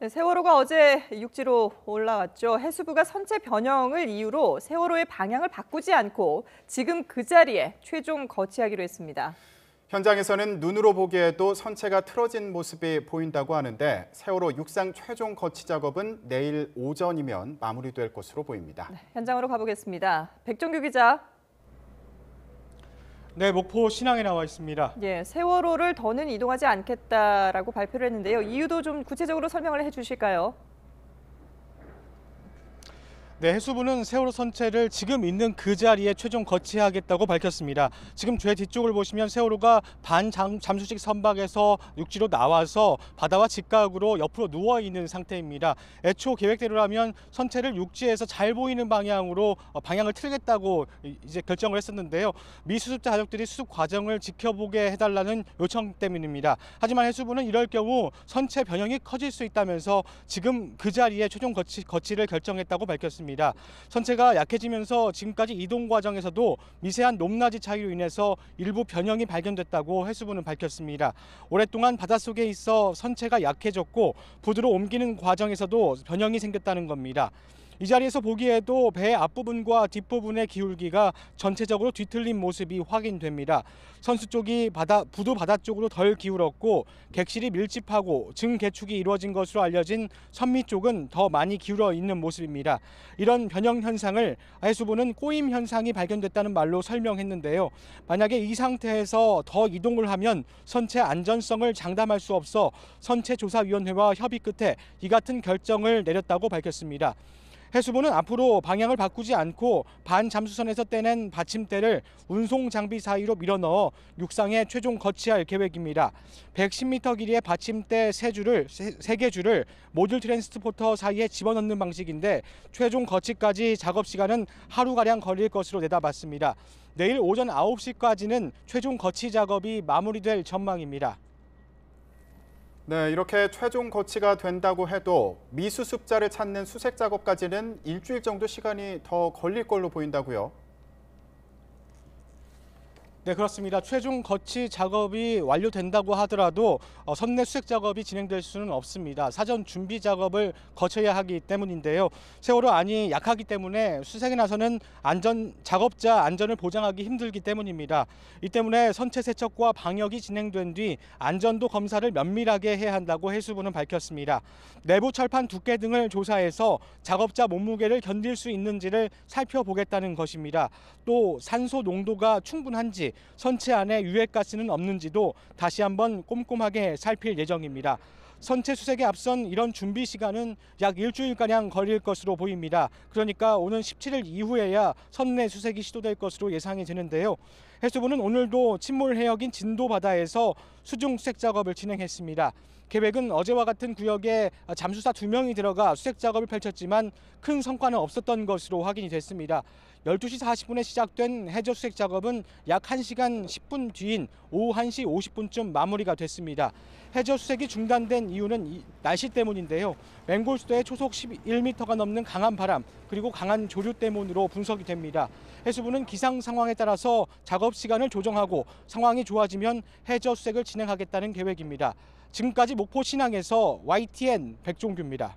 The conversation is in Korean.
네, 세월호가 어제 육지로 올라왔죠. 해수부가 선체 변형을 이유로 세월호의 방향을 바꾸지 않고 지금 그 자리에 최종 거치하기로 했습니다. 현장에서는 눈으로 보기에도 선체가 틀어진 모습이 보인다고 하는데 세월호 육상 최종 거치 작업은 내일 오전이면 마무리될 것으로 보입니다. 네, 현장으로 가보겠습니다. 백종규 기자. 네, 목포 신항에 나와 있습니다. 예, 세월호를 더는 이동하지 않겠다라고 발표를 했는데요. 이유도 좀 구체적으로 설명을 해주실까요? 네, 해수부는 세월호 선체를 지금 있는 그 자리에 최종 거치하겠다고 밝혔습니다. 지금 제 뒤쪽을 보시면 세월호가 잠수식 선박에서 육지로 나와서 바다와 직각으로 옆으로 누워 있는 상태입니다. 애초 계획대로라면 선체를 육지에서 잘 보이는 방향으로 방향을 틀겠다고 이제 결정을 했었는데요. 미 수습자 가족들이 수습 과정을 지켜보게 해달라는 요청 때문입니다. 하지만 해수부는 이럴 경우 선체 변형이 커질 수 있다면서 지금 그 자리에 최종 거치를 결정했다고 밝혔습니다. 선체가 약해지면서 지금까지 이동 과정에서도 미세한 높낮이 차이로 인해서 일부 변형이 발견됐다고 해수부는 밝혔습니다. 오랫동안 바닷속에 있어 선체가 약해졌고 부두로 옮기는 과정에서도 변형이 생겼다는 겁니다. 이 자리에서 보기에도 배 앞부분과 뒷부분의 기울기가 전체적으로 뒤틀린 모습이 확인됩니다. 선수 쪽이 부두 바다 쪽으로 덜 기울었고 객실이 밀집하고 증개축이 이루어진 것으로 알려진 선미 쪽은 더 많이 기울어 있는 모습입니다. 이런 변형 현상을 해수부는 꼬임 현상이 발견됐다는 말로 설명했는데요. 만약에 이 상태에서 더 이동을 하면 선체 안전성을 장담할 수 없어 선체조사위원회와 협의 끝에 이 같은 결정을 내렸다고 밝혔습니다. 해수부는 앞으로 방향을 바꾸지 않고 반잠수선에서 떼낸 받침대를 운송 장비 사이로 밀어넣어 육상에 최종 거치할 계획입니다. 110m 길이의 받침대 3개 줄을 모듈 트랜스포터 사이에 집어넣는 방식인데 최종 거치까지 작업 시간은 하루가량 걸릴 것으로 내다봤습니다. 내일 오전 9시까지는 최종 거치 작업이 마무리될 전망입니다. 네, 이렇게 최종 거치가 된다고 해도 미수습자를 찾는 수색 작업까지는 일주일 정도 시간이 더 걸릴 걸로 보인다고요. 네, 그렇습니다. 최종 거치 작업이 완료된다고 하더라도 선내 수색 작업이 진행될 수는 없습니다. 사전 준비 작업을 거쳐야 하기 때문인데요. 세월호 안이 약하기 때문에 수색에 나서는 작업자 안전을 보장하기 힘들기 때문입니다. 이 때문에 선체 세척과 방역이 진행된 뒤 안전도 검사를 면밀하게 해야 한다고 해수부는 밝혔습니다. 내부 철판 두께 등을 조사해서 작업자 몸무게를 견딜 수 있는지를 살펴보겠다는 것입니다. 또 산소 농도가 충분한지 선체 안에 유해가스는 없는지도 다시 한번 꼼꼼하게 살필 예정입니다. 선체 수색에 앞선 이런 준비 시간은 약 일주일가량 걸릴 것으로 보입니다. 그러니까 오는 17일 이후에야 선내 수색이 시도될 것으로 예상이 되는데요. 해수부는 오늘도 침몰 해역인 진도 바다에서 수중 수색 작업을 진행했습니다. 계획은 어제와 같은 구역에 잠수사 2명이 들어가 수색 작업을 펼쳤지만 큰 성과는 없었던 것으로 확인이 됐습니다. 12시 40분에 시작된 해저 수색 작업은 약 1시간 10분 뒤인 오후 1시 50분쯤 마무리가 됐습니다. 해저 수색이 중단된 이유는 날씨 때문인데요. 맹골수도에 초속 11m가 넘는 강한 바람 그리고 강한 조류 때문으로 분석이 됩니다. 해수부는 기상 상황에 따라서 작업 시간을 조정하고 상황이 좋아지면 해저 수색을 진행하겠다는 계획입니다. 지금까지 목포 신항에서 YTN 백종규입니다.